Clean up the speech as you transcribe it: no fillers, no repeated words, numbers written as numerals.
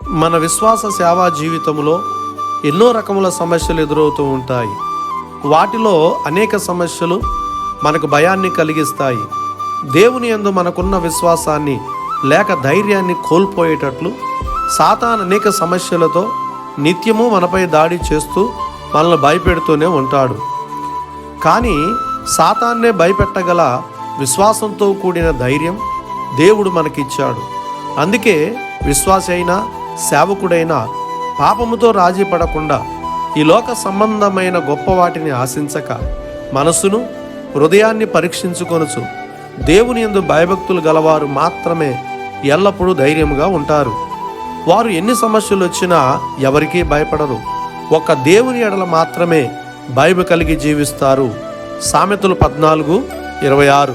మన విశ్వాస సేవా జీవితంలో ఎన్నో రకముల సమస్యలు ఎదురవుతూ ఉంటాయి. వాటిలో అనేక సమస్యలు మనకు భయాన్ని కలిగిస్తాయి. దేవుని యందు మనకున్న విశ్వాసాన్ని లేక ధైర్యాన్ని కోల్పోయేటట్లు సాతాను అనేక సమస్యలతో నిత్యము మనపై దాడి చేస్తూ మనల్ని భయపెడుతూనే ఉంటాడు. కానీ సాతాన్నే భయపెట్టగల విశ్వాసంతో కూడిన ధైర్యం దేవుడు మనకిచ్చాడు. అందుకే విశ్వాసి అయినా సేవకుడైనా పాపముతో రాజీ పడకుండా ఈ లోక సంబంధమైన గొప్ప వాటిని ఆశించక మనసును హృదయాన్ని పరీక్షించుకొనుచు దేవుని యందు భయభక్తులు గలవారు మాత్రమే ఎల్లప్పుడూ ధైర్యంగా ఉంటారు. వారు ఎన్ని సమస్యలు వచ్చినా ఎవరికీ భయపడరు. ఒక్క దేవుని ఎడల మాత్రమే భయం కలిగి జీవిస్తారు. సామెతలు 14:26.